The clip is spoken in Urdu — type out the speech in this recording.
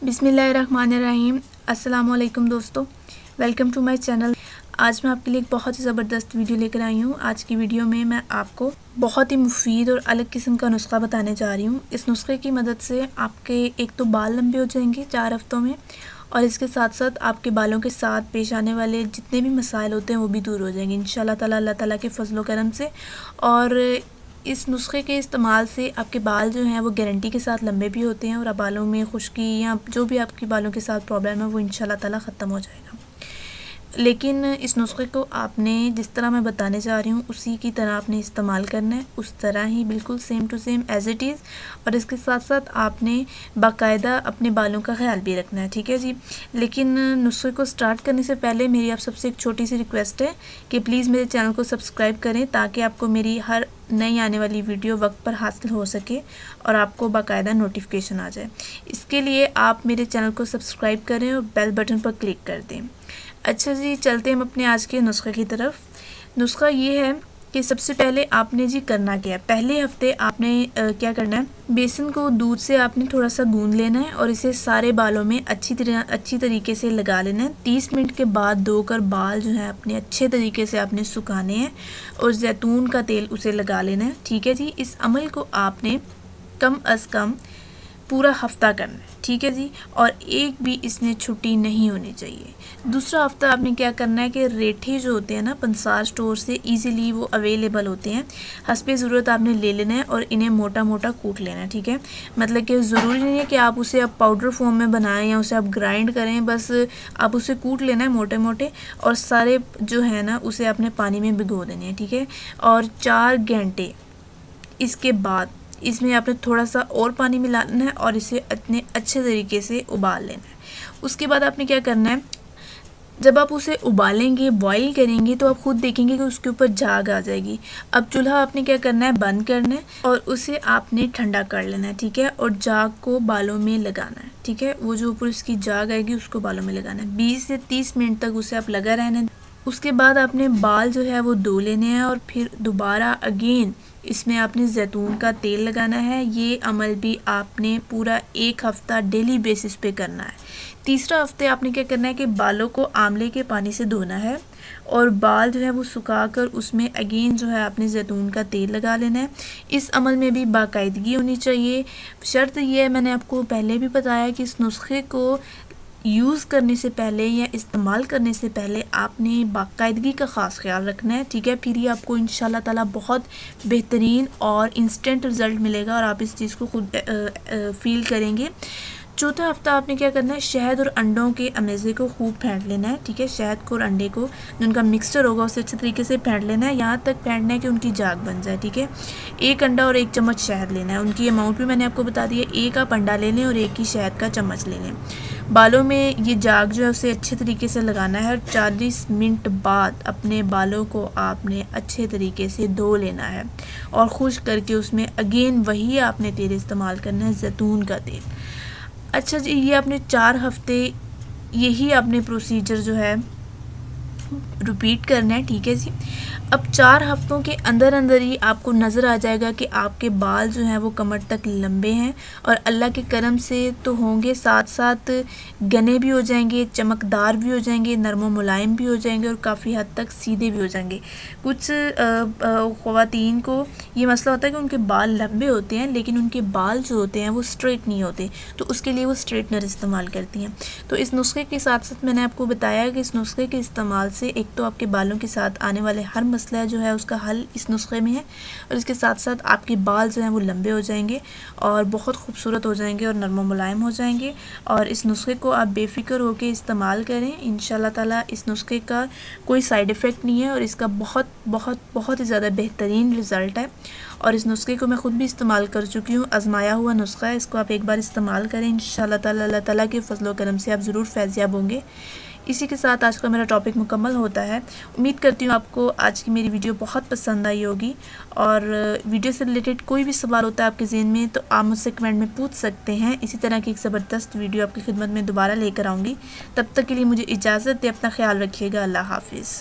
بسم اللہ الرحمن الرحیم۔ السلام علیکم دوستو، ویلکم ٹو مائی چینل۔ آج میں آپ کے لیے ایک بہت ہی زبردست ویڈیو لے کر آئی ہوں۔ آج کی ویڈیو میں آپ کو بہت ہی مفید اور الگ قسم کا نسخہ بتانے جا رہی ہوں۔ اس نسخے کی مدد سے آپ کے ایک تو بال لمبے ہو جائیں گے 4 ہفتوں میں، اور اس کے ساتھ ساتھ آپ کے بالوں کے ساتھ پیش آنے والے جتنے بھی مسائل ہوتے ہیں وہ بھی دور ہو جائیں گے انشاءاللہ تعالیٰ، اللہ تعالیٰ کے فضل و کرم سے۔ اور اس نسخے کے استعمال سے آپ کے بال جو ہیں وہ گارنٹی کے ساتھ لمبے بھی ہوتے ہیں، اور بالوں میں خشکی یا جو بھی آپ کے بالوں کے ساتھ پرابلم ہے وہ انشاءاللہ تعالیٰ ختم ہو جائے گا۔ لیکن اس نسخے کو آپ نے جس طرح میں بتانے جا رہی ہوں اسی کی طرح آپ نے استعمال کرنا ہے، اس طرح ہی بالکل same to same as it is, اور اس کے ساتھ ساتھ آپ نے باقاعدہ اپنے بالوں کا خیال بھی رکھنا ہے، ٹھیک ہے جی۔ لیکن نسخے کو سٹارٹ کرنے سے پہلے میری آپ سب سے ایک چھوٹی سی ریکویسٹ ہے کہ پلیز میرے چینل کو سبسکرائب کریں تاکہ آپ کو میری ہر نئی آنے والی ویڈیو وقت پر حاصل ہو سکے اور آپ کو باقاعدہ نوٹیفیکیشن آ جائے۔ اس کے لیے آپ میرے چینل کو سبسکرائب کریں اور بیل بٹن پر کلک کر دیں۔ اچھا جی، چلتے ہیں ہم اپنے آج کے نسخے کی طرف۔ نسخہ یہ ہے کہ سب سے پہلے آپ نے جی کرنا کیا ہے، پہلے ہفتے آپ نے کیا کرنا ہے، بیسن کو دودھ سے آپ نے تھوڑا سا گوندھ لینا ہے اور اسے سارے بالوں میں اچھی طریقے سے لگا لینا ہے۔ 30 منٹ کے بعد دھو کر بال جو ہیں اپنے اچھے طریقے سے آپ نے سکھانے ہیں اور زیتون کا تیل اسے لگا لینا ہے، ٹھیک ہے جی۔ اس عمل کو آپ نے کم از کم پورا ہفتہ کرنا ہے، ٹھیک ہے جی، اور ایک بھی اس میں چھٹی نہیں ہونی چاہیے۔ دوسرا ہفتہ آپ نے کیا کرنا ہے کہ ریٹھے جو ہوتے ہیں نا پنسار سٹور سے ایزیلی وہ اویلیبل ہوتے ہیں، حسب ضرورت آپ نے لے لینا ہے اور انہیں موٹا موٹا کوٹ لینا ہے، ٹھیک ہے۔ مطلب کہ ضروری نہیں ہے کہ آپ اسے اب پاؤڈر فارم میں بنائیں یا اسے آپ گرائنڈ کریں، بس آپ اسے کوٹ لینا ہے موٹے موٹے، اور سارے جو ہے نا اسے آپ نے پانی میں بھگو دینے ہیں، ٹھیک ہے۔ اور 4 گھنٹے اس کے بعد اس میں آپ نے تھوڑا سا اور پانی ملانا ہے اور اسے اتنے اچھے طریقے سے ابال لینا ہے۔ اس کے بعد آپ نے کیا کرنا ہے، جب آپ اسے ابالیں گے، بوائل کریں گے، تو آپ خود دیکھیں گے کہ اس کے اوپر جاگ آ جائے گی۔ اب چولہا آپ نے کیا کرنا ہے، بند کرنا ہے اور اسے آپ نے ٹھنڈا کر لینا ہے، ٹھیک ہے، اور جاگ کو بالوں میں لگانا ہے، ٹھیک ہے۔ وہ جو اوپر اس کی جاگ آئے گی اس کو بالوں میں لگانا ہے، 20 سے 30 منٹ تک اسے آپ لگا رہنا ہے۔ اس کے بعد آپ نے بال جو ہے وہ دھو لینے ہیں اور پھر دوبارہ اگین اس میں آپ نے زیتون کا تیل لگانا ہے۔ یہ عمل بھی آپ نے پورا 1 ہفتہ ڈیلی بیسس پہ کرنا ہے۔ تیسرا ہفتے آپ نے کیا کرنا ہے کہ بالوں کو آملے کے پانی سے دھونا ہے اور بال جو ہے وہ سکھا کر اس میں اگین جو ہے آپ نے زیتون کا تیل لگا لینا ہے۔ اس عمل میں بھی باقاعدگی ہونی چاہیے۔ شرط یہ ہے، میں نے آپ کو پہلے بھی بتایا کہ اس نسخے کو یوز کرنے سے پہلے یا استعمال کرنے سے پہلے آپ نے باقاعدگی کا خاص خیال رکھنا ہے، ٹھیک ہے۔ پھر یہ آپ کو انشاءاللہ تعالیٰ بہت بہترین اور انسٹنٹ رزلٹ ملے گا اور آپ اس چیز کو خود فیل کریں گے۔ چوتھا ہفتہ آپ نے کیا کرنا ہے، شہد اور انڈوں کے امیزے کو خوب پھینٹ لینا ہے، ٹھیک ہے۔ شہد کو اور انڈے کو جو ان کا مکسچر ہوگا اسے اچھے طریقے سے پھینٹ لینا ہے، یہاں تک پھینٹنا ہے کہ ان کی جاگ بن جائے، ٹھیک ہے۔ 1 انڈا اور 1 چمچ شہد لینا ہے، ان کی اماؤنٹ بھی میں نے آپ کو بتا دی ہے۔ 1 آپ انڈا لے لیں اور 1 ہی شہد کا چمچ لے لیں۔ بالوں میں یہ جاگ جو ہے اسے اچھے طریقے سے لگانا ہے اور 40 منٹ بعد اپنے بالوں کو آپ نے اچھے طریقے سے دھو لینا ہے اور خشک کر کے اس میں اگین وہی آپ نے تیل استعمال کرنا ہے، زیتون کا تیل۔ اچھا جی، یہ آپ نے 4 ہفتے یہی آپ نے پروسیجر جو ہے ریپیٹ کرنا ہے، ٹھیک ہے جی۔ اب 4 ہفتوں کے اندر ہی آپ کو نظر آ جائے گا کہ آپ کے بال جو ہیں وہ کمر تک لمبے ہیں اور اللہ کے کرم سے تو ہوں گے، ساتھ ساتھ گنے بھی ہو جائیں گے، چمکدار بھی ہو جائیں گے، نرم و ملائم بھی ہو جائیں گے اور کافی حد تک سیدھے بھی ہو جائیں گے۔ کچھ خواتین کو یہ مسئلہ ہوتا ہے کہ ان کے بال لمبے ہوتے ہیں لیکن ان کے بال جو ہوتے ہیں وہ اسٹریٹ نہیں ہوتے، تو اس کے لیے وہ اسٹریٹنر استعمال کرتی ہیں۔ تو اس نسخے کے ساتھ ساتھ میں نے آپ کو بتایا کہ اس نسخے کے استعمال سے ایک تو آپ کے بالوں کے ساتھ آنے والے ہر مسئلہ جو ہے اس کا حل اس نسخے میں ہے، اور اس کے ساتھ ساتھ آپ کے بال جو ہیں وہ لمبے ہو جائیں گے اور بہت خوبصورت ہو جائیں گے اور نرم و ملائم ہو جائیں گے۔ اور اس نسخے کو آپ بے فکر ہو کے استعمال کریں، انشاءاللہ تعالیٰ اس نسخے کا کوئی سائیڈ ایفیکٹ نہیں ہے اور اس کا بہت ہی زیادہ بہترین رزلٹ ہے۔ اور اس نسخے کو میں خود بھی استعمال کر چکی ہوں، آزمایا ہوا نسخہ ہے، اس کو آپ ایک بار استعمال کریں، انشاءاللہ تعالیٰ اللہ تعالیٰ کے فضل و کرم سے آپ ضرور فیض یاب ہوں گے۔ اسی کے ساتھ آج کا میرا ٹاپک مکمل ہوتا ہے۔ امید کرتی ہوں آپ کو آج کی میری ویڈیو بہت پسند آئی ہوگی، اور ویڈیو سے ریلیٹڈ کوئی بھی سوال ہوتا ہے آپ کے ذہن میں تو آپ مجھ سے کمنٹ میں پوچھ سکتے ہیں۔ اسی طرح کی ایک زبردست ویڈیو آپ کی خدمت میں دوبارہ لے کر آؤں گی، تب تک کے لیے مجھے اجازت دے، اپنا خیال رکھیے گا، اللہ حافظ۔